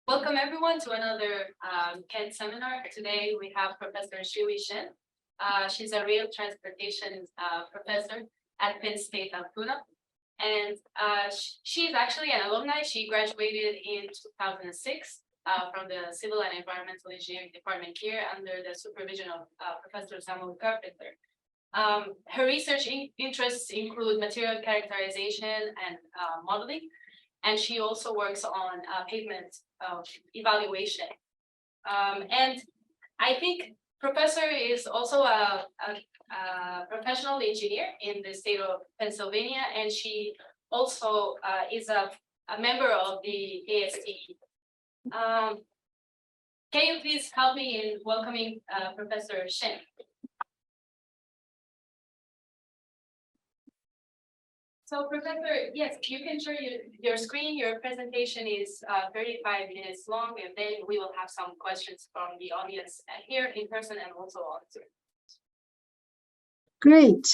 Welcome everyone to another Kent Seminar. Today we have Professor Shihui Shen. She's a rail transportation professor at Penn State Altoona. And she's actually an alumni. She graduated in 2006 from the Civil and Environmental Engineering Department here under the supervision of Professor Samuel Carpenter. Her research interests include material characterization and modeling. And she also works on pavement evaluation. And I think Professor is also a professional engineer in the state of Pennsylvania, and she also is a member of the ASTE. Can you please help me in welcoming Professor Shen? So, Professor, yes, you can share your screen. Your presentation is 35 minutes long, and then we will have some questions from the audience here in person and also on Zoom. Great.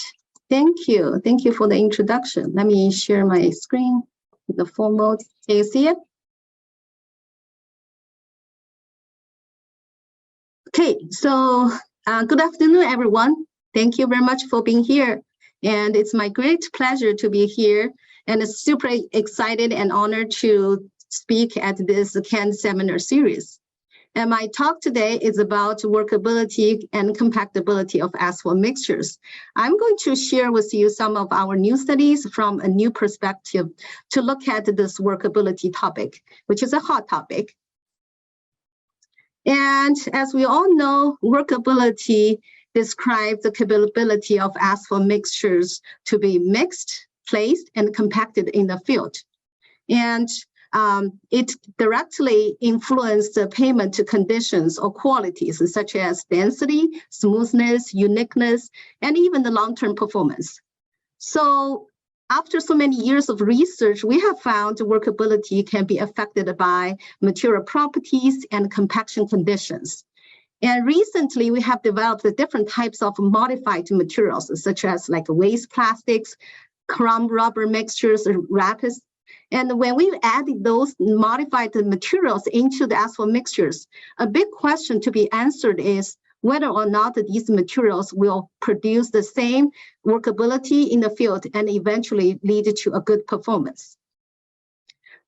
Thank you. Thank you for the introduction. Let me share my screen with the full mode. Can you see it? Okay, so good afternoon, everyone. Thank you very much for being here. And it's my great pleasure to be here, and it's super excited and honored to speak at this Kent Seminar Series. And my talk today is about workability and compactability of asphalt mixtures. I'm going to share with you some of our new studies from a new perspective to look at this workability topic, which is a hot topic. And as we all know, workability describes the capability of asphalt mixtures to be mixed, placed, and compacted in the field. And it directly influences the pavement conditions or qualities such as density, smoothness, uniqueness, and even the long-term performance. So after so many years of research, we have found workability can be affected by material properties and compaction conditions. And recently, we have developed different types of modified materials, such as like waste plastics, chrome rubber mixtures, rapids. And when we added those modified materials into the asphalt mixtures, a big question to be answered is whether or not these materials will produce the same workability in the field and eventually lead to a good performance.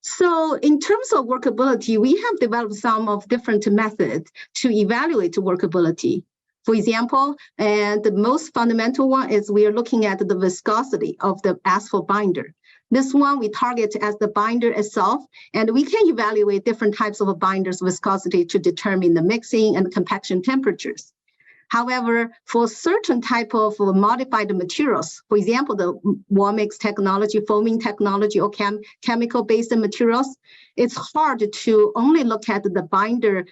So in terms of workability, we have developed some of different methods to evaluate workability. For example, and the most fundamental one is we are looking at the viscosity of the asphalt binder. This one we target as the binder itself, and we can evaluate different types of binders viscosity to determine the mixing and compaction temperatures. However, for certain type of modified materials, for example, the wall mix technology, foaming technology, or chemical-based materials, it's hard to only look at the binder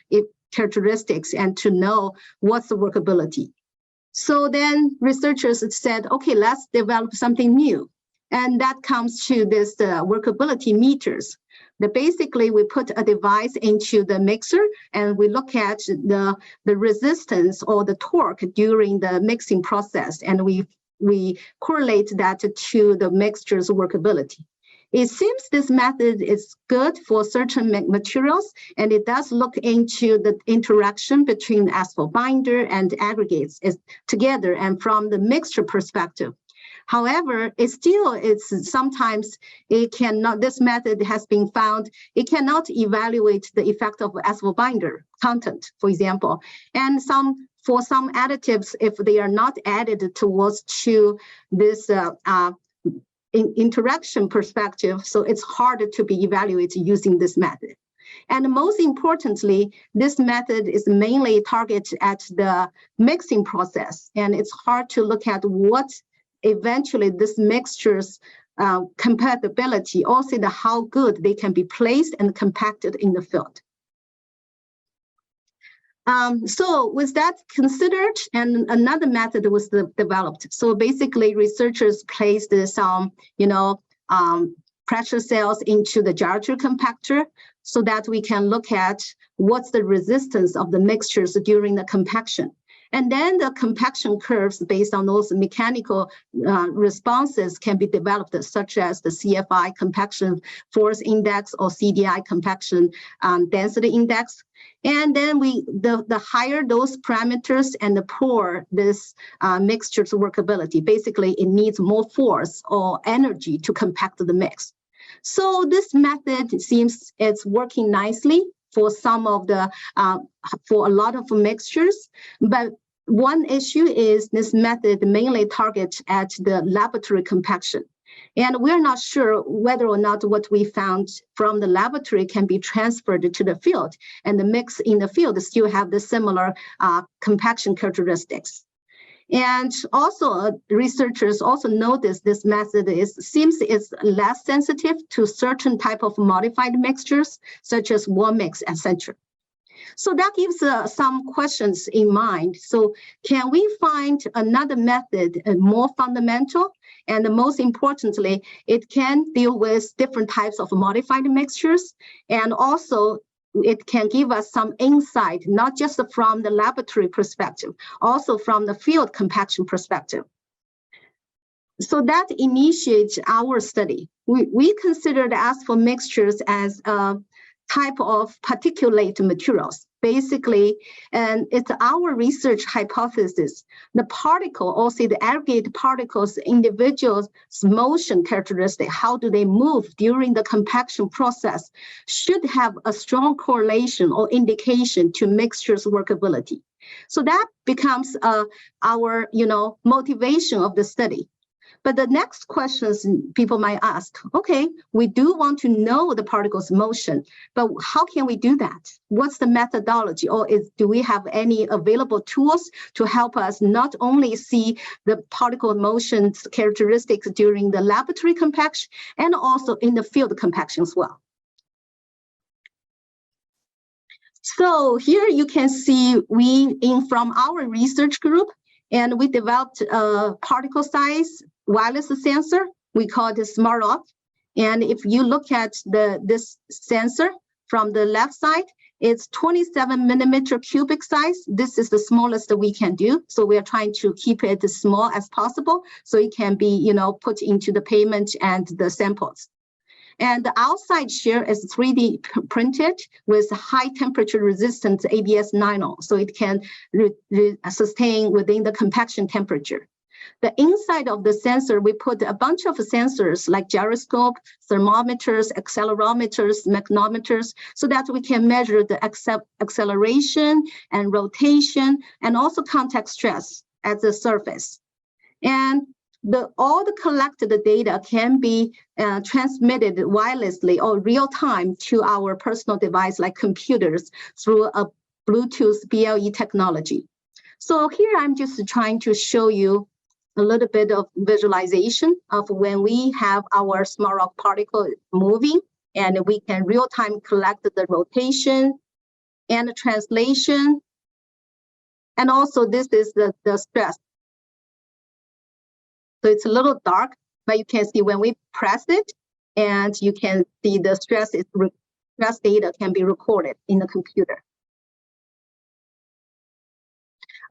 characteristics and to know what's the workability. So then researchers said, okay, let's develop something new. And that comes to this workability meters. Basically, we put a device into the mixer and we look at the resistance or the torque during the mixing process, and we correlate that to the mixture's workability. It seems this method is good for certain materials, and it does look into the interaction between asphalt binder and aggregates together and from the mixture perspective. However, this method has been found, it cannot evaluate the effect of asphalt binder content, for example. And for some additives, if they are not added to this interaction perspective, so it's harder to be evaluated using this method. And most importantly, this method is mainly targeted at the mixing process, and it's hard to look at what eventually this mixture's compatibility, also how good they can be placed and compacted in the field. So with that considered, and another method was developed. So basically researchers placed some, pressure cells into the gyratory compactor so that we can look at what's the resistance of the mixtures during the compaction. And then the compaction curves based on those mechanical responses can be developed, such as the CFI compaction force index or CDI compaction density index. And then the higher those parameters and the poor this mixture's workability. Basically, it needs more force or energy to compact the mix. So this method seems it's working nicely for some of the for a lot of mixtures, but one issue is this method mainly targets at the laboratory compaction. And we're not sure whether or not what we found from the laboratory can be transferred to the field, and the mix in the field still have the similar compaction characteristics. And also, researchers also noticed this method seems it's less sensitive to certain type of modified mixtures, such as warm mix, etc. So that gives some questions in mind. So can we find another method more fundamental? And most importantly, it can deal with different types of modified mixtures. And also, it can give us some insight, not just from the laboratory perspective, also from the field compaction perspective. So that initiates our study. We consider the asphalt mixtures as a type of particulate materials, basically, and it's our research hypothesis. The particle, also the aggregate particles, individuals' motion characteristic, how do they move during the compaction process, should have a strong correlation or indication to mixtures workability. So that becomes our motivation of the study. But the next questions people might ask, okay, we do want to know the particle's motion, but how can we do that? What's the methodology? Or do we have any available tools to help us not only see the particle motion characteristics during the laboratory compaction and also in the field compaction as well? So here you can see from our research group, and we developed a particle size wireless sensor. We call it SmartRock. And if you look at this sensor from the left side, it's 27 millimeter cubic size. This is the smallest that we can do. So we are trying to keep it as small as possible so it can be, put into the pavement and the samples. And the outside shell is 3D printed with high temperature resistant ABS nylon, so it can sustain within the compaction temperature. The inside of the sensor, we put a bunch of sensors like gyroscope, thermometers, accelerometers, magnetometers, so that we can measure the acceleration and rotation and also contact stress at the surface. And all the collected data can be transmitted wirelessly or real time to our personal device like computers through a Bluetooth BLE technology. So here I'm just trying to show you a little bit of visualization of when we have our SmartRock particle moving, and we can real time collect the rotation and the translation. And also this is the stress. So it's a little dark, but you can see when we press it, and you can see the stress data can be recorded in the computer.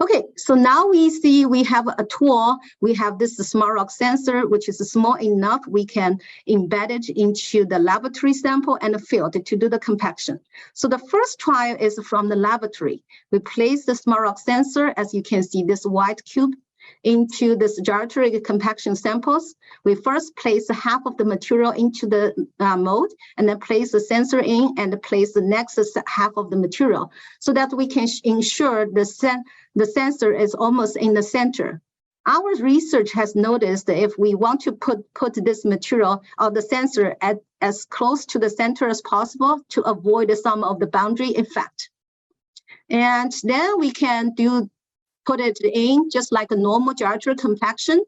Okay, so now we see we have a tool. We have this SmartRock sensor, which is small enough we can embed it into the laboratory sample and the field to do the compaction. So the first trial is from the laboratory. We place the SmartRock sensor, as you can see, this white cube, into this gyratory compaction samples. We first place half of the material into the mold, and then place the sensor in and place the next half of the material, so that we can ensure the sensor is almost in the center. Our research has noticed that if we want to put this material or the sensor as close to the center as possible to avoid some of the boundary effect. And then we can put it in just like a normal gyratory compaction.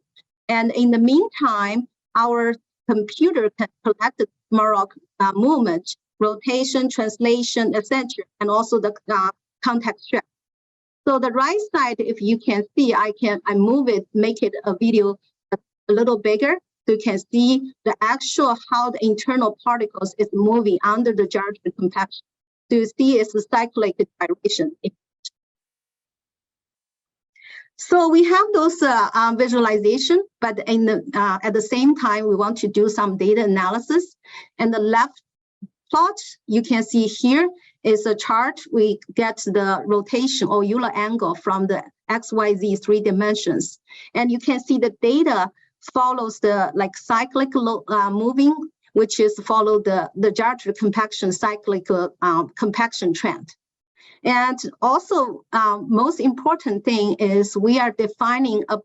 And in the meantime, our computer can collect the SmartRock movement, rotation, translation, etc., and also the contact stress. So the right side, if you can see, I move it, make it a video a little bigger, so you can see the actual how the internal particles is moving under the gyratory compaction. So you see it's a cyclic gyration. So we have those visualization, but in the, at the same time, we want to do some data analysis. And the left plot you can see here is a chart. We get the rotation or Euler angle from the XYZ 3 dimensions. And you can see the data follows the like cyclic moving, which is follow the gyratory compaction cyclic compaction trend. And also, most important thing is we are defining a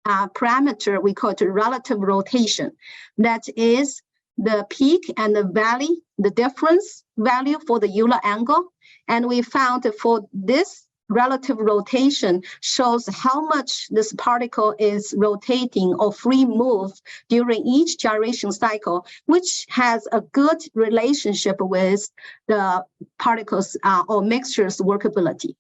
parameter, we call it relative rotation. That is the peak and the valley, the difference value for the Euler angle. And we found that for this relative rotation shows how much this particle is rotating or free move during each gyration cycle, which has a good relationship with the particles or mixtures workability.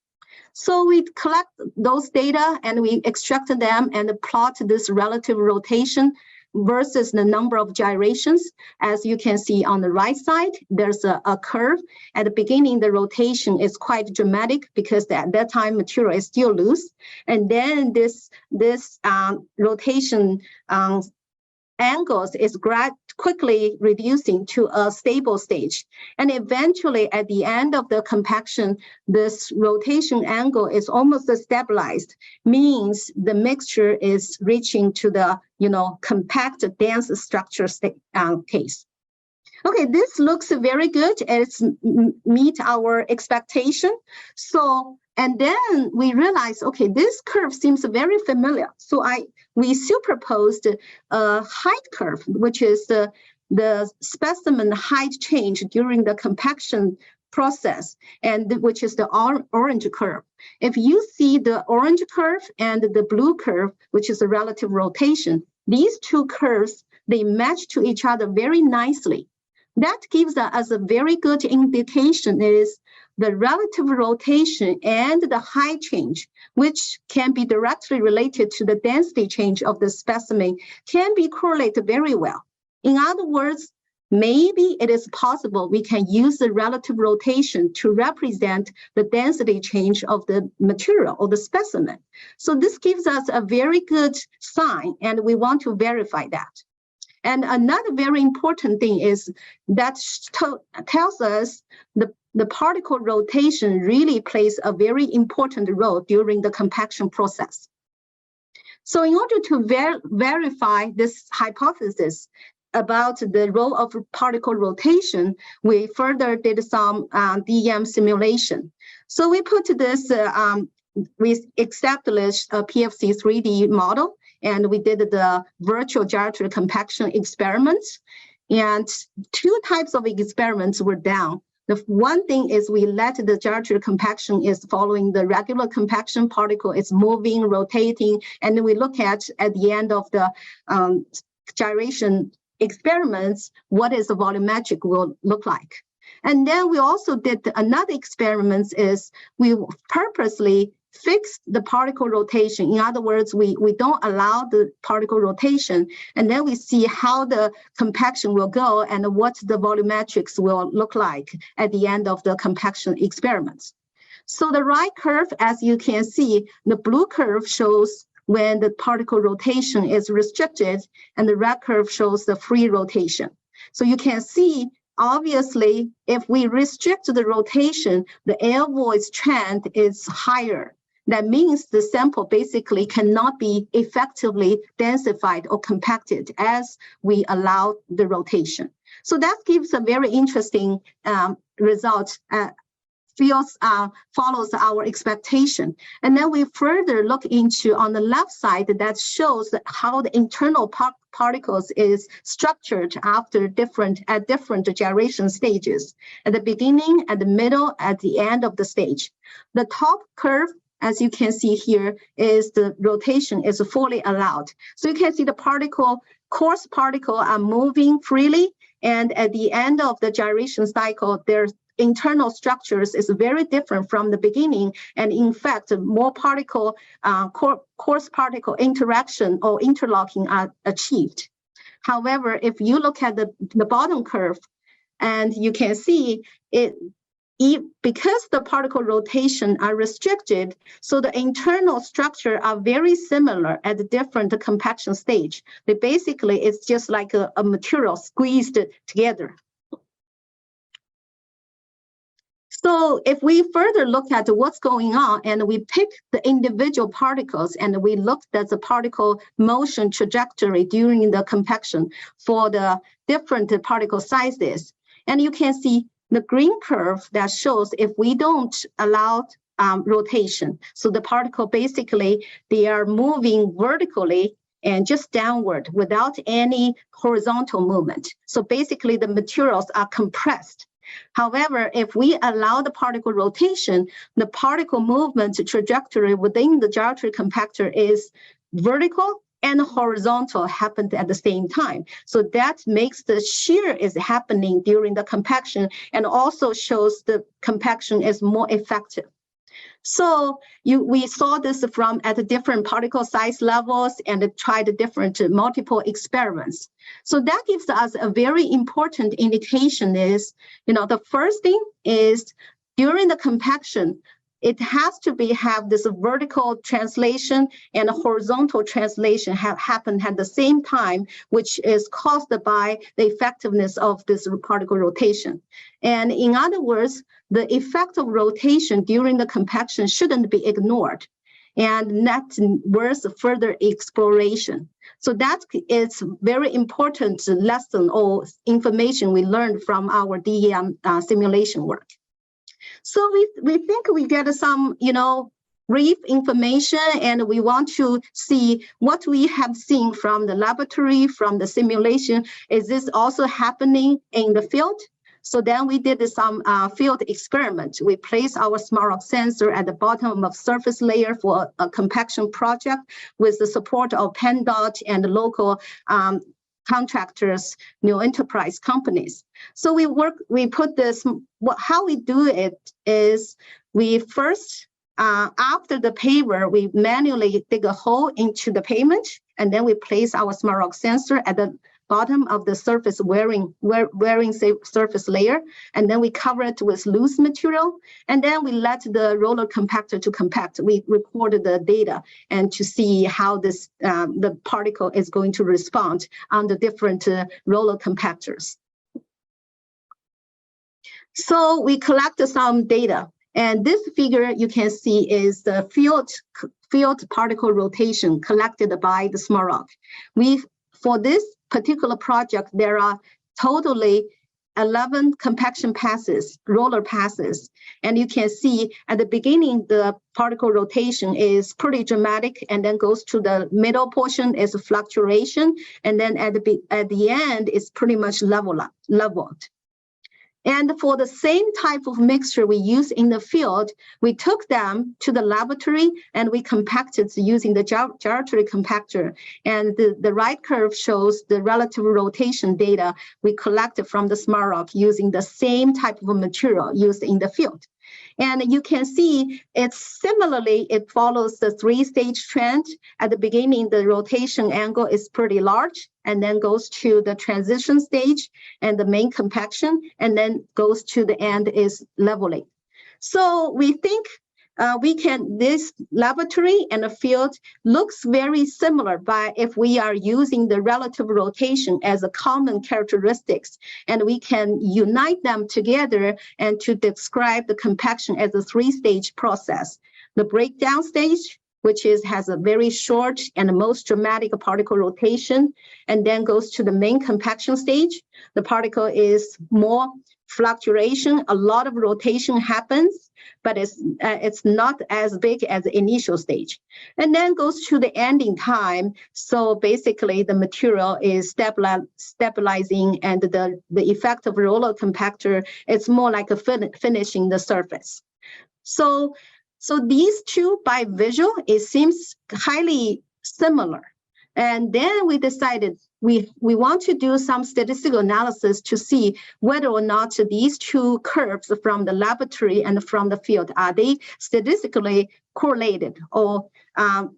So we collect those data and we extract them and plot this relative rotation versus the number of gyrations. As you can see on the right side, there's a curve. At the beginning, the rotation is quite dramatic because at that time material is still loose. And then this rotation angles is quickly reducing to a stable stage. And eventually at the end of the compaction, this rotation angle is almost stabilized, means the mixture is reaching to the, compact dense structure case. Okay, this looks very good. It's meet our expectation. So, and then we realized, okay, this curve seems very familiar. So we superposed a height curve, which is the specimen height change during the compaction process, and which is the orange curve. If you see the orange curve and the blue curve, which is the relative rotation, these two curves, they match to each other very nicely. That gives us a very good indication is the relative rotation and the height change, which can be directly related to the density change of the specimen, can be correlated very well. In other words, maybe it is possible we can use the relative rotation to represent the density change of the material or the specimen. So this gives us a very good sign, and we want to verify that. And another very important thing is that tells us the particle rotation really plays a very important role during the compaction process. So in order to verify this hypothesis about the role of particle rotation, we further did some DEM simulation. So we put this, we established a PFC 3D model, and we did the virtual gyratory compaction experiments. And two types of experiments were done. The one thing is we let the gyratory compaction is following the regular compaction particle, it's moving, rotating, and then we look at the end of the gyration experiments, what is the volumetric will look like. And then we also did another experiment is we purposely fixed the particle rotation. In other words, we don't allow the particle rotation, and then we see how the compaction will go and what the volumetrics will look like at the end of the compaction experiments. So the right curve, as you can see, the blue curve shows when the particle rotation is restricted, and the red curve shows the free rotation. So you can see, obviously, if we restrict the rotation, the air voids trend is higher. That means the sample basically cannot be effectively densified or compacted as we allow the rotation. So that gives a very interesting result. Follows our expectation. And then we further look into on the left side that shows how the internal particles is structured after different gyration stages. At the beginning, at the middle, at the end of the stage. The top curve, as you can see here, is the rotation is fully allowed. So you can see the coarse particle are moving freely, and at the end of the gyration cycle, there's internal structures is very different from the beginning, and in fact, more coarse particle interaction or interlocking are achieved. However, if you look at the bottom curve, and you can see because the particle rotation are restricted, so the internal structure are very similar at the different compaction stage. They basically, it's just like a material squeezed together. So if we further look at what's going on and we pick the individual particles and we looked at the particle motion trajectory during the compaction for the different particle sizes, and you can see the green curve that shows if we don't allow rotation. So the particle basically, they are moving vertically and just downward without any horizontal movement. So basically the materials are compressed. However, if we allow the particle rotation, the particle movement trajectory within the gyratory compactor is vertical and horizontal happened at the same time. So that makes the shear is happening during the compaction and also shows the compaction is more effective. So we saw this from at the different particle size levels and tried different multiple experiments. So that gives us a very important indication is, the first thing is during the compaction, it has to have this vertical translation and horizontal translation happen at the same time, which is caused by the effectiveness of this particle rotation. And in other words, the effect of rotation during the compaction shouldn't be ignored. And that's worth further exploration. So that is very important lesson or information we learned from our DEM simulation work. So we think we get some, brief information, and we want to see what we have seen from the laboratory, from the simulation. Is this also happening in the field? So then we did some field experiment. We placed our smart rock sensor at the bottom of surface layer for a compaction project with the support of PennDOT and local contractors, new enterprise companies. So we put this, how we do it is we first, after the paver, we manually dig a hole into the pavement, and then we place our smart rock sensor at the bottom of the surface wearing surface layer, and then we cover it with loose material, and then we let the roller compactor to compact. We recorded the data and to see how this the particle is going to respond on the different roller compactors. So we collected some data, and this figure you can see is the field particle rotation collected by the smart rock. For this particular project, there are totally 11 compaction passes, roller passes. And you can see at the beginning, the particle rotation is pretty dramatic, and then goes to the middle portion is a fluctuation. And then at the end, it's pretty much leveled. And for the same type of mixture we use in the field, we took them to the laboratory and we compacted using the gyratory compactor. And the right curve shows the relative rotation data we collected from the smart rock using the same type of material used in the field. And you can see it follows the three-stage trend. At the beginning, the rotation angle is pretty large, and then goes to the transition stage and the main compaction, and then goes to the end is leveling. So we think this laboratory and the field looks very similar by if we are using the relative rotation as a common characteristics, and we can unite them together and to describe the compaction as a three-stage process. The breakdown stage, which has a very short and the most dramatic particle rotation, and then goes to the main compaction stage. The particle is more fluctuation, a lot of rotation happens, but it's not as big as the initial stage. And then goes to the ending time. So basically the material is stabilizing, and the effect of roller compactor, it's more like a finishing the surface. So these two by visual, it seems highly similar. And then we decided we want to do some statistical analysis to see whether or not these two curves from the laboratory and from the field, are they statistically correlated or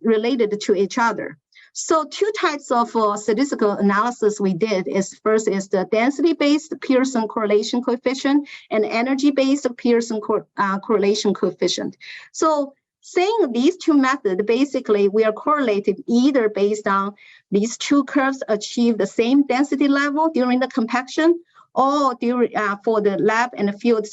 related to each other. So two types of statistical analysis we did is first is the density-based Pearson correlation coefficient and energy-based Pearson correlation coefficient. So saying these two methods, basically we are correlated either based on these two curves achieve the same density level during the compaction, or during, for the lab and the field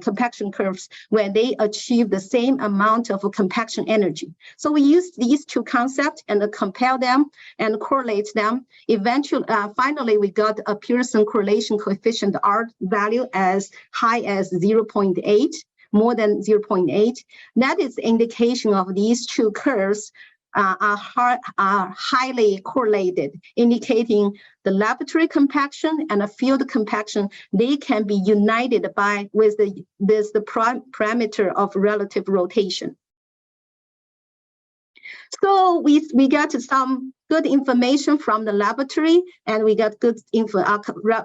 compaction curves when they achieve the same amount of compaction energy. So we use these two concepts and compare them and correlate them. Eventually, finally, we got a Pearson correlation coefficient R value as high as 0.8, more than 0.8. That is indication of these two curves are highly correlated, indicating the laboratory compaction and the field compaction, they can be united with the parameter of relative rotation. So we got some good information from the laboratory, and we got good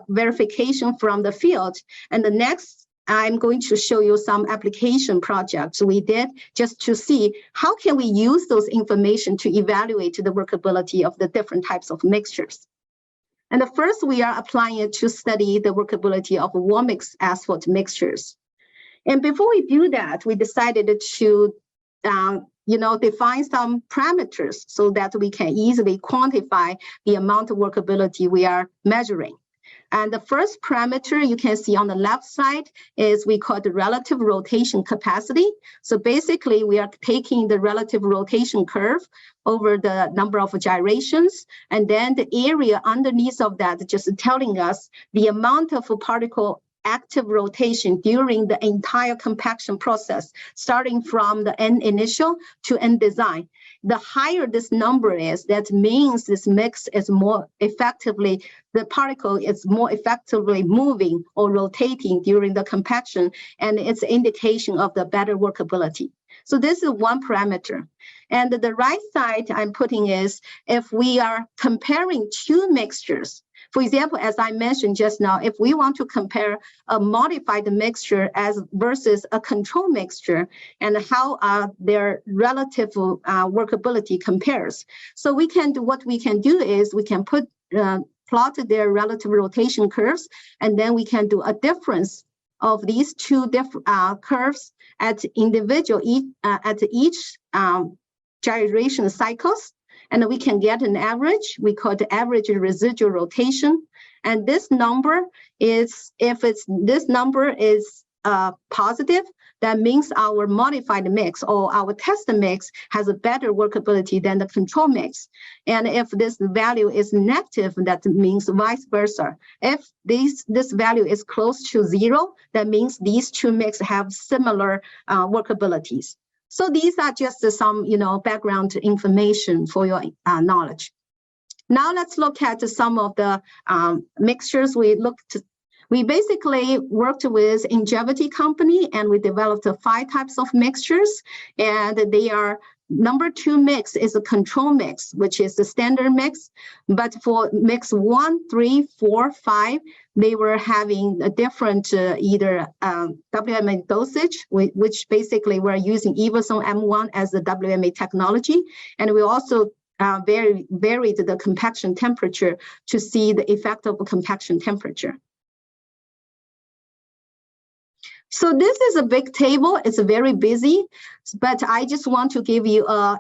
verification from the field. And the next, I'm going to show you some application projects we did just to see how can we use those information to evaluate the workability of the different types of mixtures. And the first, we are applying it to study the workability of warm mix asphalt mixtures. And before we do that, we decided to define some parameters so that we can easily quantify the amount of workability we are measuring. And the first parameter you can see on the left side is we call the relative rotation capacity. So basically, we are taking the relative rotation curve over the number of gyrations, and then the area underneath of that just telling us the amount of particle active rotation during the entire compaction process, starting from the end initial to end design. The higher this number is, that means this mix is more effectively, the particle is more effectively moving or rotating during the compaction, and it's an indication of the better workability. So this is one parameter. And the right side I'm putting is if we are comparing two mixtures. For example, as I mentioned just now, if we want to compare a modified mixture versus a control mixture and how their relative workability compares. So what we can do is we can plot their relative rotation curves, and then we can do a difference of these two different curves at each gyration cycles. And we can get an average. We call the average residual rotation. And this number is, if this number is positive, that means our modified mix or our test mix has a better workability than the control mix. And if this value is negative, that means vice versa. If this value is close to 0, that means these two mix have similar workabilities. So these are just some, background information for your knowledge. Now let's look at some of the mixtures we basically worked with Ingevity company, and we developed 5 types of mixtures, and they are number 2 mix is a control mix, which is the standard mix. But for mix 1, 3, 4, 5, they were having a different either WMA dosage, which basically we're using Everson M1 as the WMA technology. And we also varied the compaction temperature to see the effect of compaction temperature. So this is a big table. It's very busy, but I just want to give you a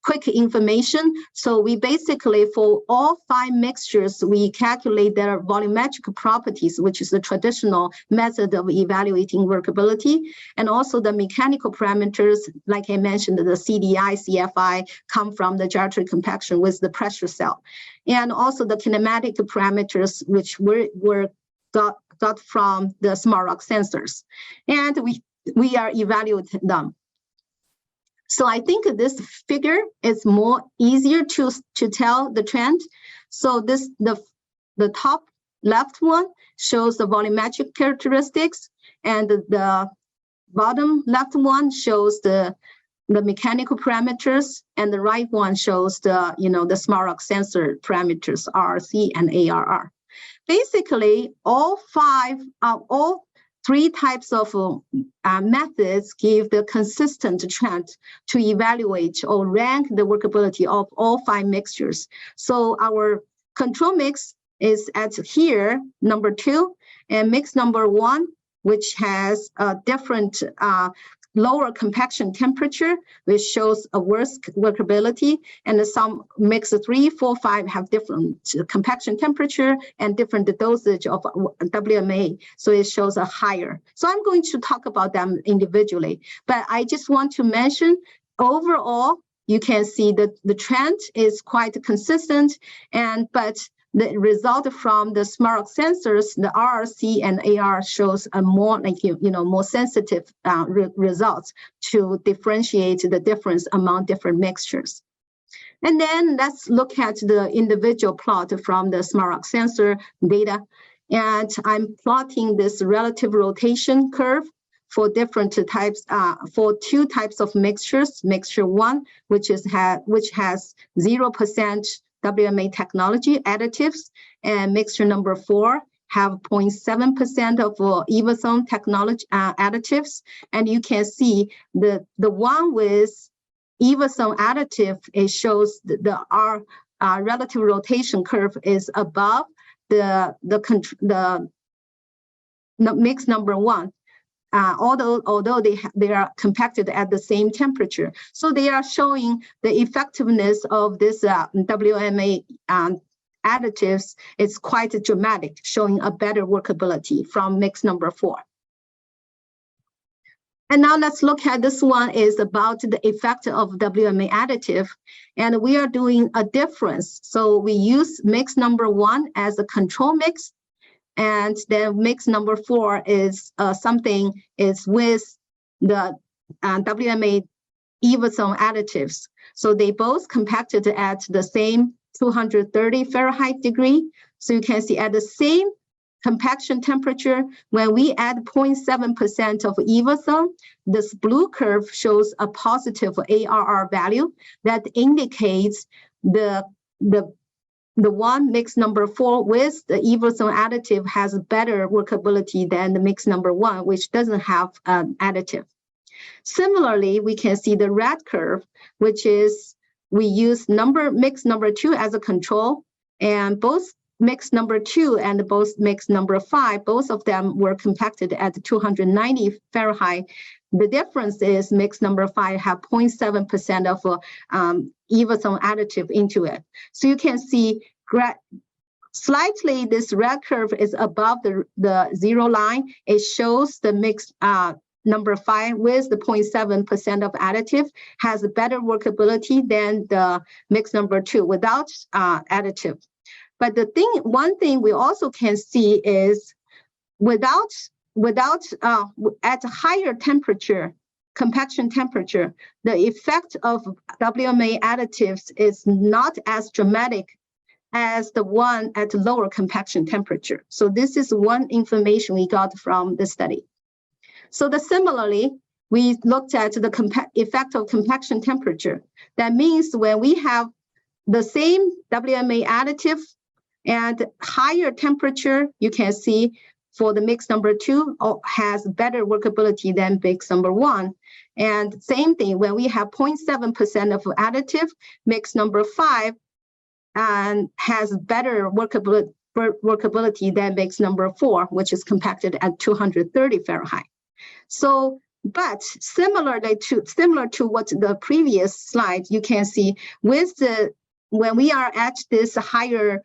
quick information. So we basically, for all 5 mixtures, we calculate their volumetric properties, which is the traditional method of evaluating workability, and also the mechanical parameters, like I mentioned, the CDI, CFI come from the gyratory compaction with the pressure cell, and also the kinematic parameters, which were got from the smart rock sensors, and we are evaluating them. So I think this figure is more easier to tell the trend. So the top left one shows the volumetric characteristics, and the bottom left one shows the mechanical parameters, and the right one shows the smart rock sensor parameters, RRC and ARR. Basically, all three types of methods give the consistent trend to evaluate or rank the workability of all 5 mixtures. So our control mix is at here, number 2, and mix number 1, which has a different lower compaction temperature, which shows a worse workability, and some mix 3, 4, 5 have different compaction temperature and different dosage of WMA, so it shows a higher. So I'm going to talk about them individually, but I just want to mention overall, you can see that the trend is quite consistent, but the result from the SmartRock sensors, the RRC and AR shows a more more sensitive results to differentiate the difference among different mixtures. And then let's look at the individual plot from the SmartRock sensor data. And I'm plotting this relative rotation curve for different types, for 2 types of mixtures. Mixture 1, which has 0% WMA technology additives, and mixture number 4 have 0.7% of Evazone technology additives. And you can see the one with Evazone additive, it shows our relative rotation curve is above the mix number 1. Although they are compacted at the same temperature. So they are showing the effectiveness of this WMA additives is quite dramatic, showing a better workability from mix number 4. And now let's look at this one is about the effect of WMA additive. And we are doing a difference. So we use mix number 1 as a control mix. And then mix number 4 is something is with the WMA Evazone additives. So they both compacted at the same 230 Fahrenheit degree. So you can see at the same compaction temperature, when we add 0.7% of Evazone, this blue curve shows a positive ARR value that indicates the one mix number 4 with the Evazone additive has better workability than the mix number 1, which doesn't have additive. Similarly, we can see the red curve, which is we use mix number 2 as a control, and both mix number 2 and both mix number 5, both of them were compacted at 290 Fahrenheit. The difference is mix number 5 have 0.7% of Evazone additive into it. So you can see slightly this red curve is above the 0 line. It shows the mix number 5 with the 0.7% of additive has a better workability than the mix number 2 without additive. But one thing we also can see is at a higher temperature, compaction temperature, the effect of WMA additives is not as dramatic as the one at lower compaction temperature. So this is one information we got from the study. So similarly, we looked at the effect of compaction temperature. That means when we have the same WMA additive and higher temperature, you can see for the mix number 2 has better workability than mix number 1. And same thing, when we have 0.7% of additive, mix number 5 has better workability than mix number 4, which is compacted at 230 Fahrenheit. So, but similar to what the previous slide, you can see when we are at this higher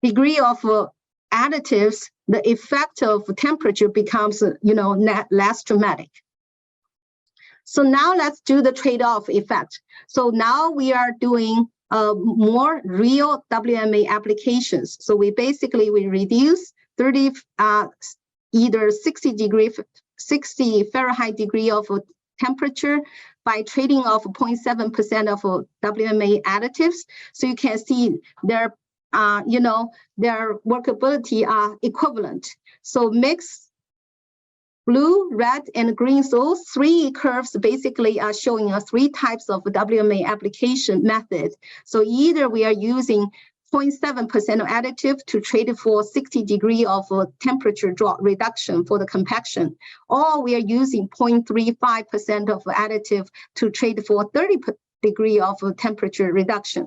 degree of additives, the effect of temperature becomes, less dramatic. So now let's do the trade-off effect. So now we are doing more real WMA applications. So we reduce either 60 Fahrenheit degree of temperature by trading off 0.7% of WMA additives. So you can see their workability are equivalent. So mix blue, red, and green. So 3 curves basically are showing us 3 types of WMA application method. So either we are using 0.7% of additive to trade for 60 degree of temperature drop reduction for the compaction, or we are using 0.35% of additive to trade for 30 degree of temperature reduction.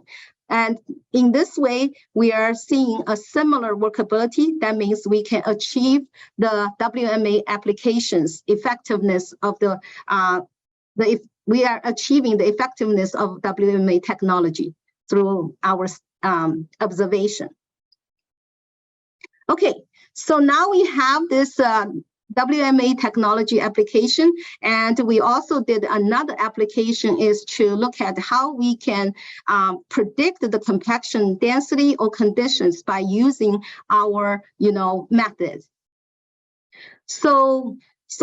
And in this way, we are seeing a similar workability. That means we can achieve the WMA applications effectiveness of we are achieving the effectiveness of WMA technology through our observation. Okay, so now we have this WMA technology application, and we also did another application is to look at how we can predict the compaction density or conditions by using our method. So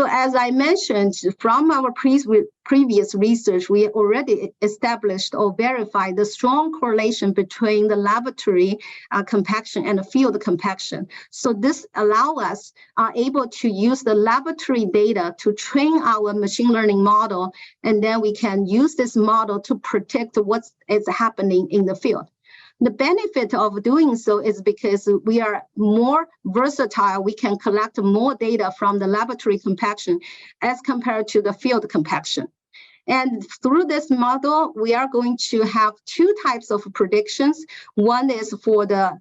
as I mentioned, from our previous research, we already established or verified the strong correlation between the laboratory compaction and the field compaction. So this allows us able to use the laboratory data to train our machine learning model, and then we can use this model to predict what is happening in the field. The benefit of doing so is because we are more versatile. We can collect more data from the laboratory compaction as compared to the field compaction. And through this model, we are going to have two types of predictions. One is for the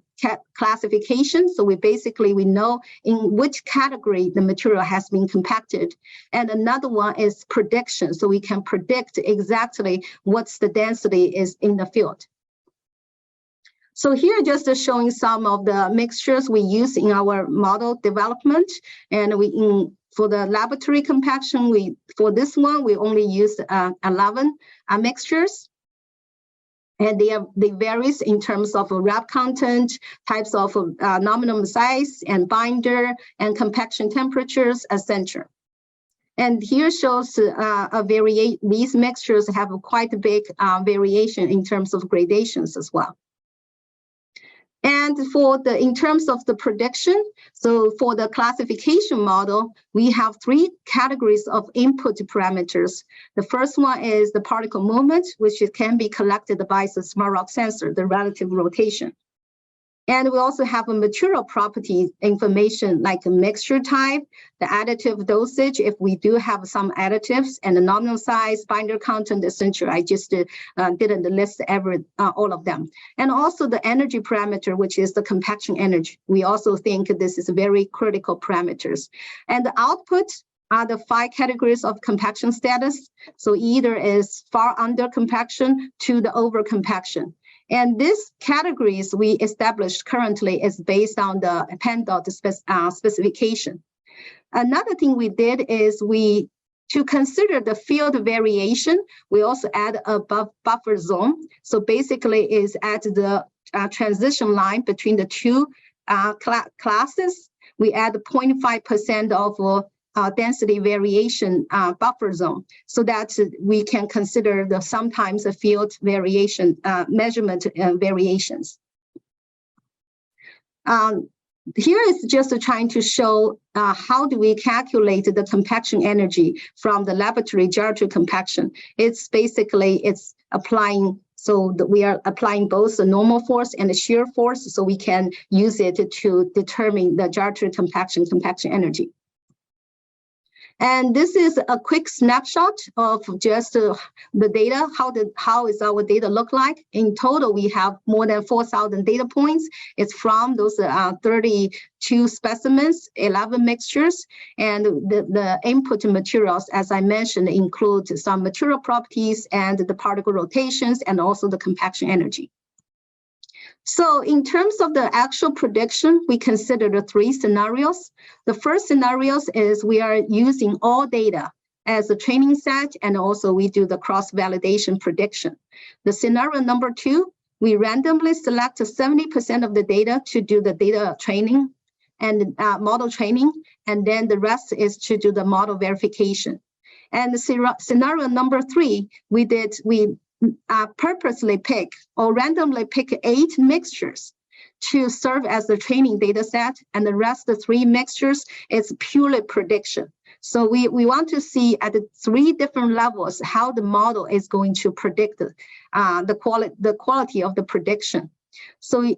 classification. So we know in which category the material has been compacted. And another one is prediction. So we can predict exactly what's the density is in the field. So here just showing some of the mixtures we use in our model development. And for the laboratory compaction, for this one, we only used 11 mixtures. And they varies in terms of wrap content, types of nominal size and binder and compaction temperatures, etc. And here shows these mixtures have quite a big variation in terms of gradations as well. And in terms of the prediction, so for the classification model, we have three categories of input parameters. The first one is the particle movement, which can be collected by the smart rock sensor, the relative rotation. And we also have a material property information like a mixture type, the additive dosage, if we do have some additives, and the nominal size, binder content, etc. I just didn't list all of them. And also the energy parameter, which is the compaction energy. We also think this is very critical parameters. And the output are the 5 categories of compaction status. So either is far under compaction to the over compaction. And these categories we established currently is based on the Penn specification. Another thing we did is to consider the field variation, we also add a buffer zone. So basically is at the transition line between the two classes, we add 0.5% of density variation buffer zone, so that we can consider sometimes the field variation measurement variations. Here is just trying to show how do we calculate the compaction energy from the laboratory gyratory compaction. It's applying. So we are applying both the normal force and the shear force, so we can use it to determine the gyratory compaction energy. And this is a quick snapshot of just the data. How is our data look like? In total, we have more than 4,000 data points. It's from those 32 specimens, 11 mixtures, and the input materials, as I mentioned, include some material properties and the particle rotations and also the compaction energy. So in terms of the actual prediction, we consider the 3 scenarios. The first scenarios is we are using all data as a training set, and also we do the cross-validation prediction. The scenario number 2, we randomly select 70% of the data to do the data training and model training, and then the rest is to do the model verification. And the scenario number 3, we purposely pick or randomly pick 8 mixtures to serve as the training data set, and the rest, the 3 mixtures, is purely prediction. So we want to see at the 3 different levels how the model is going to predict the quality of the prediction. So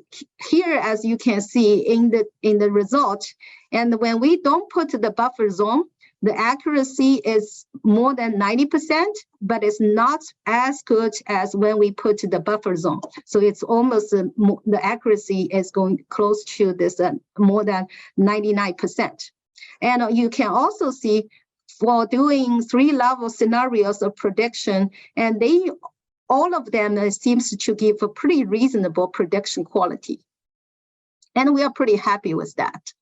here, as you can see in the result, and when we don't put the buffer zone, the accuracy is more than 90%, but it's not as good as when we put the buffer zone. So it's almost, the accuracy is going close to this more than 99%. And you can also see for doing 3-level scenarios of prediction, and all of them seems to give a pretty reasonable prediction quality. And we are pretty happy with that.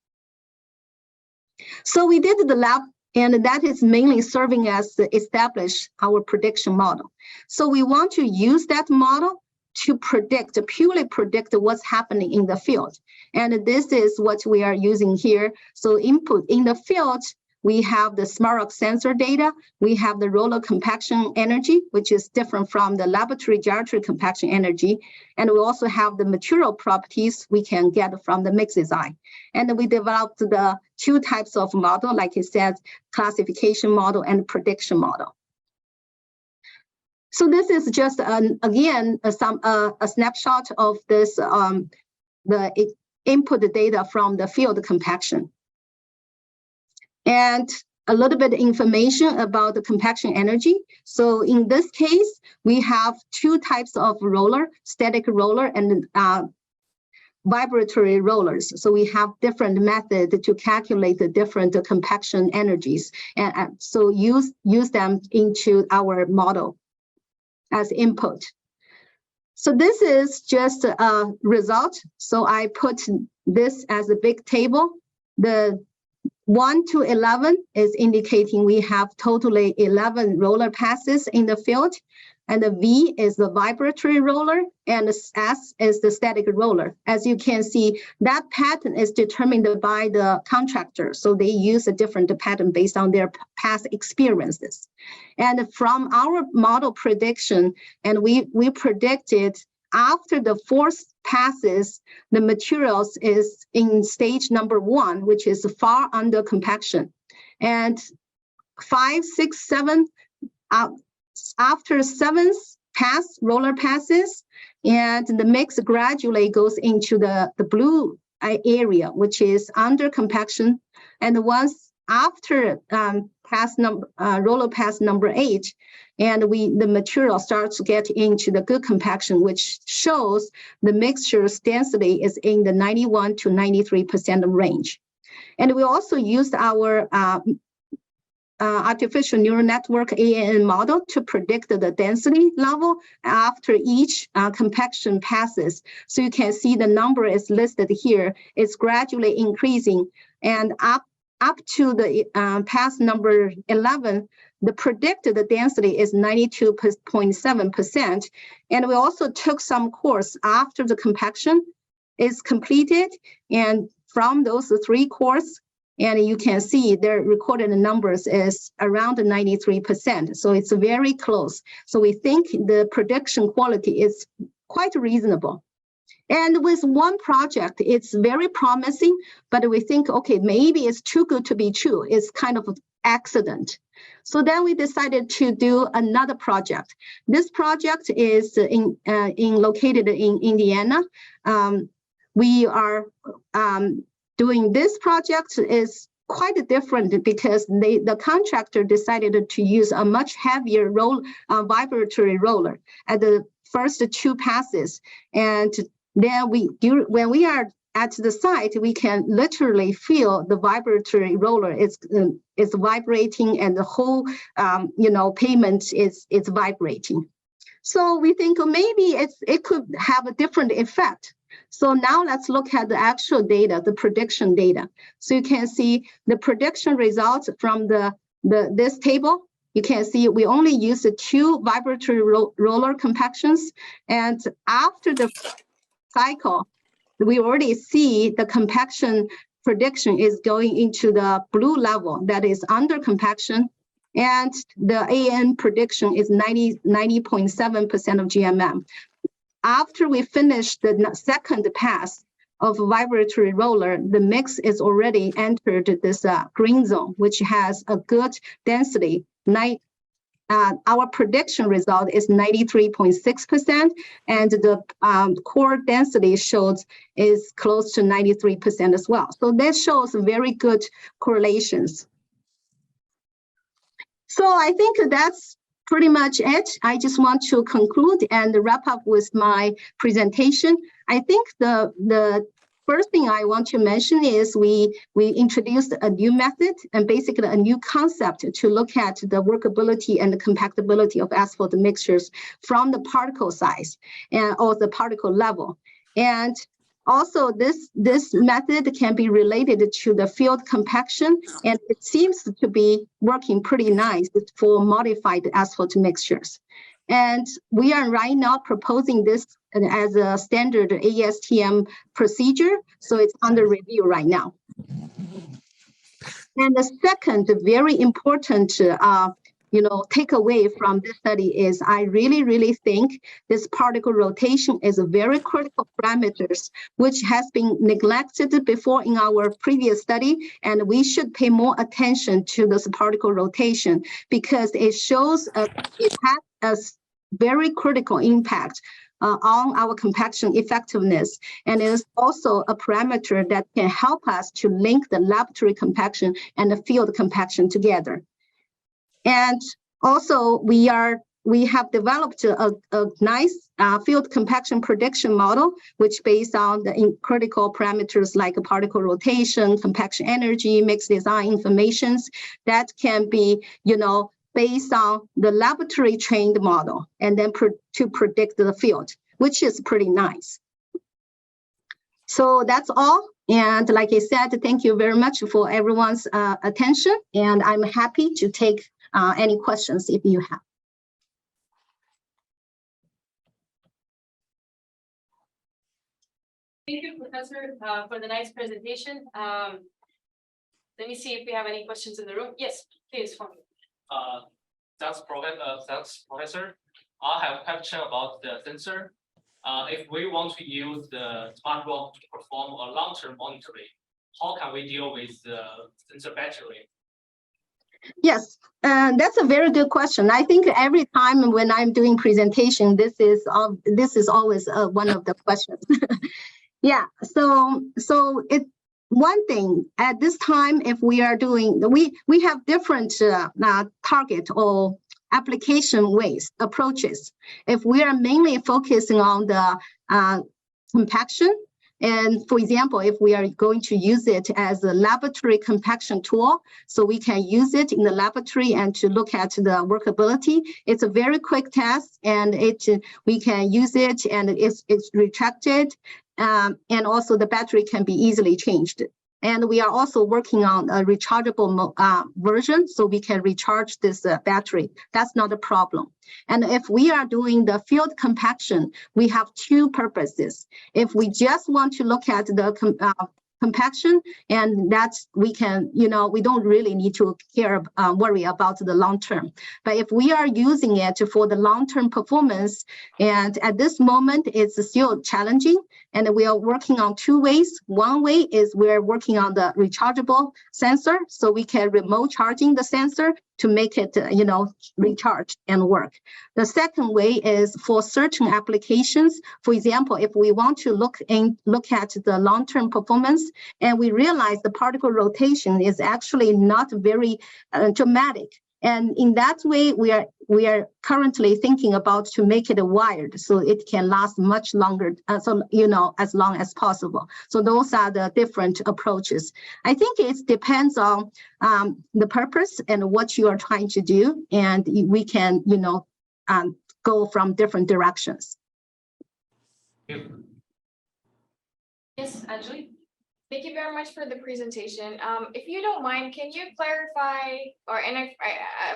So we did the lab, and that is mainly serving as to establish our prediction model. So we want to use that model to purely predict what's happening in the field. And this is what we are using here. So input in the field, we have the SmartRock sensor data. We have the roller compaction energy, which is different from the laboratory gyratory compaction energy. And we also have the material properties we can get from the mix design. And we developed the 2 types of model, like it said, classification model and prediction model. So this is just, again, a snapshot of this, the input data from the field compaction. And a little bit of information about the compaction energy. So in this case, we have 2 types of roller, static roller and vibratory rollers. So we have different methods to calculate the different compaction energies. And so use them into our model as input. So this is just a result. So I put this as a big table. The 1 to 11 is indicating we have totally 11 roller passes in the field, and the V is the vibratory roller, and the S is the static roller. As you can see, that pattern is determined by the contractor, so they use a different pattern based on their past experiences. And from our model prediction, and we predicted after the 4th passes, the materials is in stage number 1, which is far under compaction. And 5, 6, 7, after 7th pass, roller passes, and the mix gradually goes into the blue area, which is under compaction. And once after roller pass number 8, and the material starts to get into the good compaction, which shows the mixture's density is in the 91 to 93% range. And we also used our artificial neural network ANN model to predict the density level after each compaction passes. So you can see the number is listed here. It's gradually increasing, and up to the pass number 11, the predicted density is 92.7%. And we also took some course after the compaction is completed, and from those 3 courses, and you can see their recorded numbers is around 93%. So it's very close. So we think the prediction quality is quite reasonable. And with one project, it's very promising, but we think, okay, maybe it's too good to be true. It's kind of an accident. So then we decided to do another project. This project is located in Indiana. We are doing this project is quite different because the contractor decided to use a much heavier vibratory roller at the first 2 passes. And then when we are at the site, we can literally feel the vibratory roller is vibrating, and the whole pavement is vibrating. So we think maybe it could have a different effect. So now let's look at the actual data, the prediction data. So you can see the prediction results from this table. You can see we only use 2 vibratory roller compactions, and after the cycle, we already see the compaction prediction is going into the blue level, that is under compaction, and the AN prediction is 90.7% of GMM. After we finish the 2nd pass of vibratory roller, the mix is already entered this green zone, which has a good density, our prediction result is 93.6%, and the core density shows is close to 93% as well. So that shows very good correlations. So I think that's pretty much it. I just want to conclude and wrap up with my presentation. I think the first thing I want to mention is we introduced a new method and basically a new concept to look at the workability and the compactibility of asphalt mixtures from the particle size or the particle level. And also this method can be related to the field compaction, and it seems to be working pretty nice for modified asphalt mixtures. And we are right now proposing this as a standard ASTM procedure, so it's under review right now. And the second very important takeaway from this study is I really think this particle rotation is a very critical parameters which has been neglected before in our previous study, and we should pay more attention to this particle rotation because it shows it has a very critical impact on our compaction effectiveness, and it is also a parameter that can help us to link the laboratory compaction and the field compaction together. And also we have developed a nice field compaction prediction model, which based on the critical parameters like particle rotation, compaction energy, mix design informations that can be, based on the laboratory trained model and then to predict the field, which is pretty nice. So that's all. And like I said, thank you very much for everyone's attention. And I'm happy to take any questions if you have. Thank you, Professor, for the nice presentation. Let me see if we have any questions in the room. Yes, please. Thanks, Professor. I have a question about the sensor. If we want to use the smart block to perform a long-term monitoring, how can we deal with the sensor battery? Yes, that's a very good question. I think every time when I'm doing presentation, this is always one of the questions. Yeah, so one thing at this time, if we are doing, we have different target or application approaches. If we are mainly focusing on the compaction, and for example, if we are going to use it as a laboratory compaction tool, so we can use it in the laboratory and to look at the workability. It's a very quick test, and we can use it, and it's retracted, and also the battery can be easily changed. And we are also working on a rechargeable version, so we can recharge this battery. That's not a problem. And if we are doing the field compaction, we have two purposes. If we just want to look at the compaction, and that's we can, we don't really need to worry about the long term. But if we are using it for the long-term performance, and at this moment it's still challenging, and we are working on two ways. One way is we're working on the rechargeable sensor, so we can remote charging the sensor to make it, recharge and work. The second way is for certain applications. For example, if we want to look at the long-term performance, and we realize the particle rotation is actually not very dramatic. And in that way, we are currently thinking about to make it wired so it can last much longer, as long as possible. So those are the different approaches. I think it depends on the purpose and what you are trying to do, and we can, go from different directions. Yes, Anjali. Thank you very much for the presentation. If you don't mind, can you clarify, and I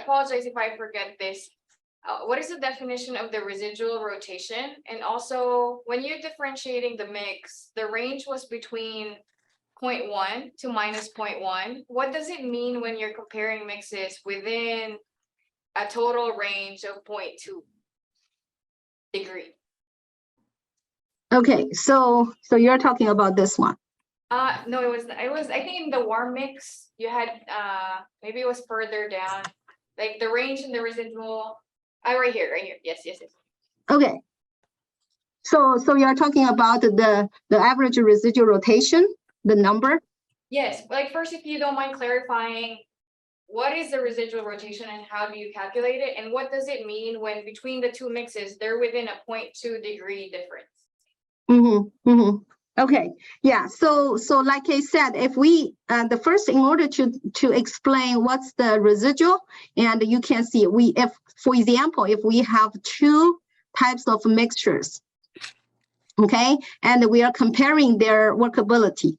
apologize if I forget this, what is the definition of the residual rotation? And also, when you're differentiating the mix, the range was between 0.1 to minus 0.1. What does it mean when you're comparing mixes within a total range of 0.2 degree? Okay, so you're talking about this one. No, it was I think in the warm mix you had maybe it was further down. Like the range and the residual, right here, yes. Okay. So you're talking about the average residual rotation, the number? Yes, like first, if you don't mind clarifying, what is the residual rotation and how do you calculate it? And what does it mean when between the two mixes, they're within a 0.2 degree difference? Mm-hmm, mm-hmm. Okay, yeah, so like I said, if we, the first, in order to explain what's the residual, and you can see, if, for example, if we have two types of mixtures, okay, and we are comparing their workability,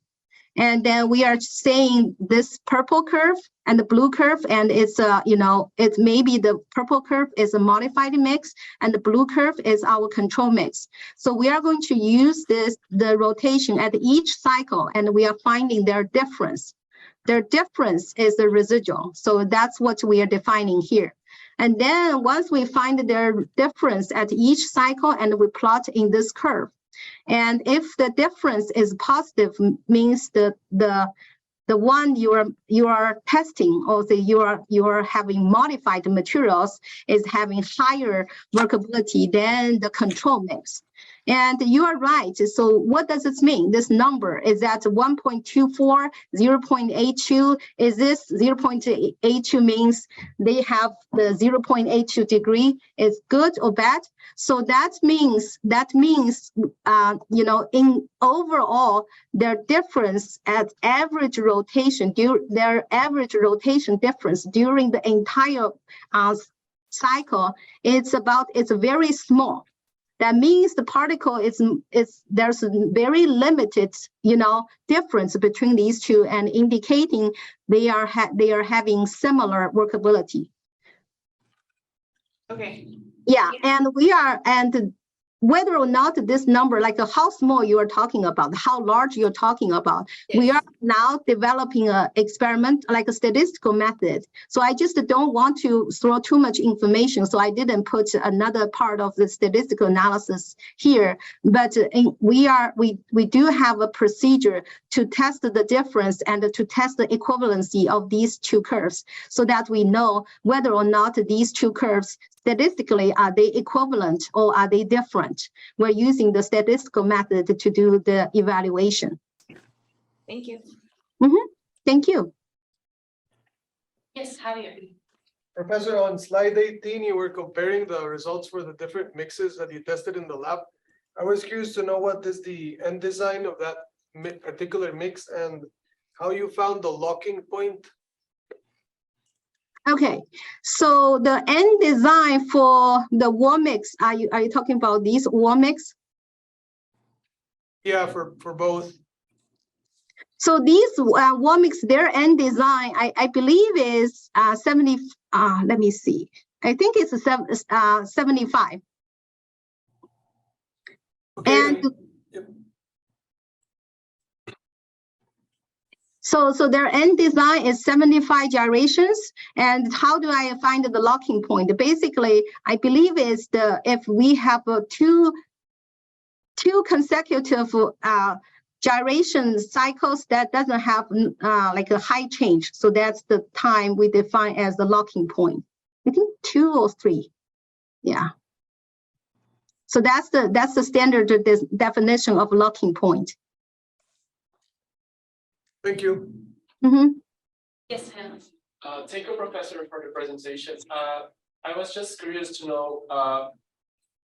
and then we are saying this purple curve and the blue curve, and it's it's maybe the purple curve is a modified mix and the blue curve is our control mix. So we are going to use the rotation at each cycle, and we are finding their difference. Their difference is the residual. So that's what we are defining here. And then once we find their difference at each cycle, and we plot in this curve. And if the difference is positive, means the one you are testing, or you are having modified materials, is having higher workability than the control mix. And you are right. So what does this mean? This number is at 1.24, 0.82. Is this 0.82 means they have the 0.82 degree is good or bad? So that means in overall, their difference at average rotation, their average rotation difference during the entire cycle, it's very small. That means the particle there's a very limited, difference between these two, and indicating they are having similar workability. Okay. Yeah, and whether or not this number, like how small you are talking about, how large you're talking about, yes. We are now developing an experiment, like a statistical method. So I just don't want to throw too much information. So I didn't put another part of the statistical analysis here. But we do have a procedure to test the difference and to test the equivalency of these two curves, so that we know whether or not these two curves statistically, are they equivalent or are they different? We're using the statistical method to do the evaluation. Thank you. Mm-hmm. Thank you. Yes, Javier. Professor, on slide 18, you were comparing the results for the different mixes that you tested in the lab. I was curious to know what is the end design of that particular mix and how you found the locking point. Okay, so the end design for the wall mix, are you talking about these wall mix? Yeah, for both. So these wall mix, their end design, I believe is 70. Let me see. I think it's a 75. Okay, and yep. So their end design is 75 gyrations. And how do I find the locking point? Basically, I believe is if we have two consecutive gyration cycles, that doesn't have like a high change. So that's the time we define as the locking point. I think 2 or 3. Yeah. So that's the standard definition of locking point. Thank you. Mm-hmm. Yes, Helen. Thank you, Professor, for the presentation. I was just curious to know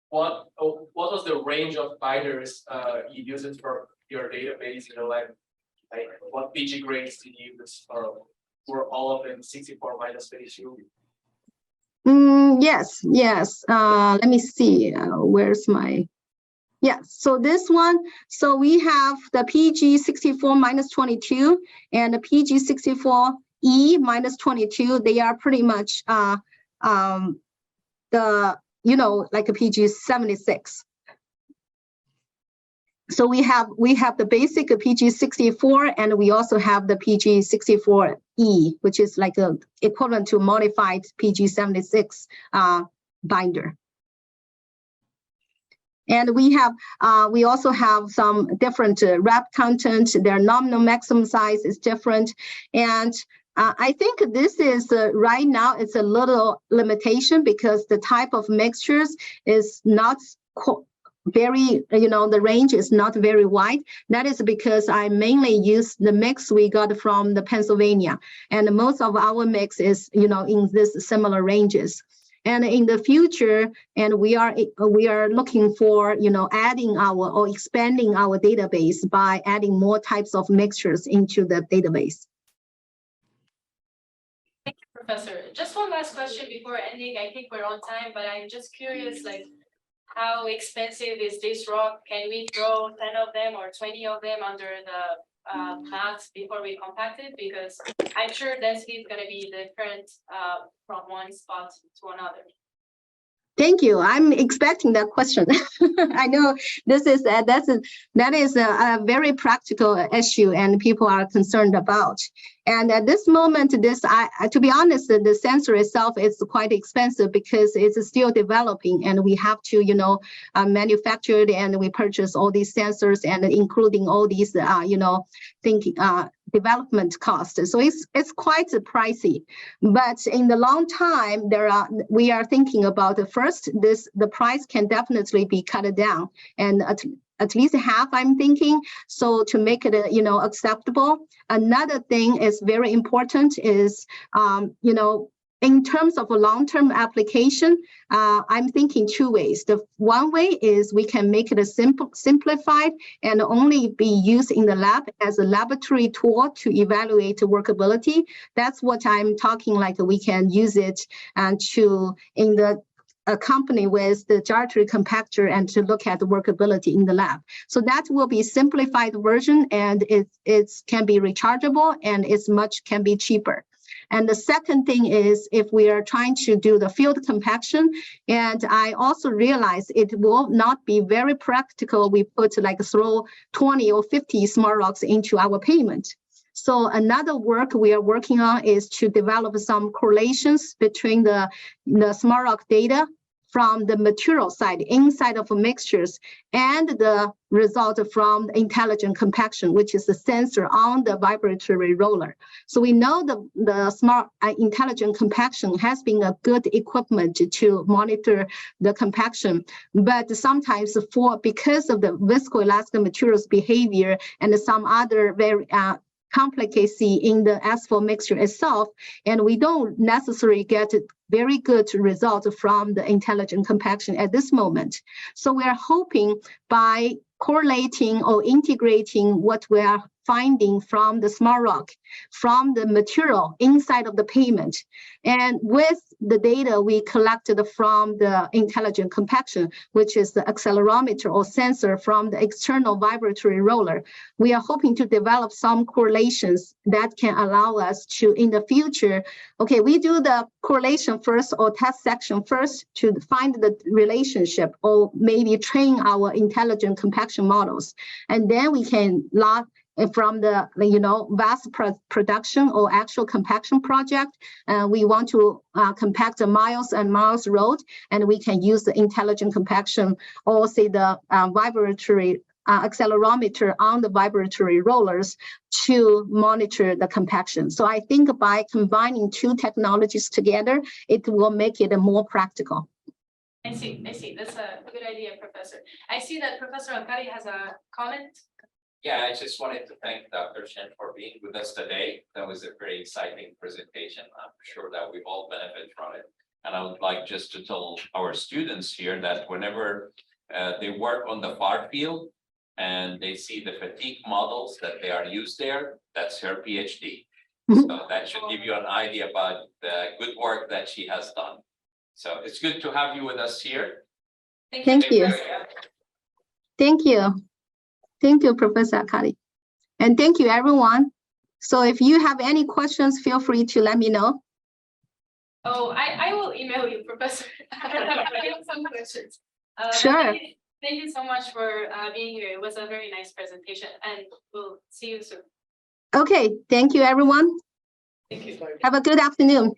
what was the range of binders you used for your database? Like what PG grades did you use, or were all of them 64 minus 32? Yes. Let me see. Where's my? Yeah, so this one, so we have the PG 64 minus 22 and the PG 64E minus 22. They are pretty much like a PG 76. So we have the basic PG 64, and we also have the PG 64E, which is like a equivalent to modified PG 76 binder. And we also have some different wrap content. Their nominal maximum size is different. And I think this is right now it's a little limitation because the type of mixtures is not very, the range is not very wide. That is because I mainly use the mix we got from the Pennsylvania, and most of our mix is, in this similar ranges. And in the future, and we are looking for, adding or expanding our database by adding more types of mixtures into the database. Thank you, Professor. Just one last question before ending. I think we're on time, but I'm just curious, like, how expensive is this rock? Can we throw 10 of them or 20 of them under the mats before we compact it? Because I'm sure density is going to be different from one spot to another. Thank you. I'm expecting that question. I know this is that is a very practical issue, and people are concerned about. And at this moment, to be honest, the sensor itself is quite expensive because it's still developing, and we have to, manufacture it, and we purchase all these sensors, and including all these, development costs. So it's quite pricey. But in the long time, we are thinking about the price can definitely be cut down, and at least half, I'm thinking, so to make it, acceptable. Another thing is very important is, in terms of a long-term application, I'm thinking two ways. The one way is we can make it simplified and only be used in the lab as a laboratory tool to evaluate workability. That's what I'm talking, like we can use it in the accompany with the gyratory compactor and to look at the workability in the lab. So that will be simplified version, and it can be rechargeable, and can be cheaper. And the second thing is, if we are trying to do the field compaction, and I also realize it will not be very practical, we throw 20 or 50 smart rocks into our pavement. So another work we are working on is to develop some correlations between the smart rock data from the material side, inside of mixtures, and the result from the intelligent compaction, which is the sensor on the vibratory roller. So we know the smart intelligent compaction has been a good equipment to monitor the compaction, but sometimes because of the viscoelastic materials behavior and some other very complicacy in the asphalt mixture itself, and we don't necessarily get very good result from the intelligent compaction at this moment. So we are hoping by correlating or integrating what we are finding from the smart rock, from the material inside of the pavement, and with the data we collected from the intelligent compaction, which is the accelerometer or sensor from the external vibratory roller, we are hoping to develop some correlations that can allow us to, in the future, okay, we do the correlation first or test section first to find the relationship, or maybe train our intelligent compaction models, and then we can log from the vast production or actual compaction project. We want to compact the miles and miles road, and we can use the intelligent compaction or say the vibratory accelerometer on the vibratory rollers to monitor the compaction. So I think by combining two technologies together, it will make it more practical. I see. That's a good idea, Professor. I see that Professor Akari has a comment. Yeah, I just wanted to thank Dr. Shen for being with us today. That was a very exciting presentation. I'm sure that we all benefit from it. And I would like just to tell our students here that whenever they work on the far field and they see the fatigue models that they are used there, that's her PhD. So that should give you an idea about the good work that she has done. So it's good to have you with us here. Thank you. Thank you. Thank you, Professor Akari. And thank you, everyone. So if you have any questions, feel free to let me know. Oh, I will email you, Professor. I have some questions. Sure. Thank you so much for being here. It was a very nice presentation, and we'll see you soon. Okay, thank you, everyone. Thank you. Have a good afternoon.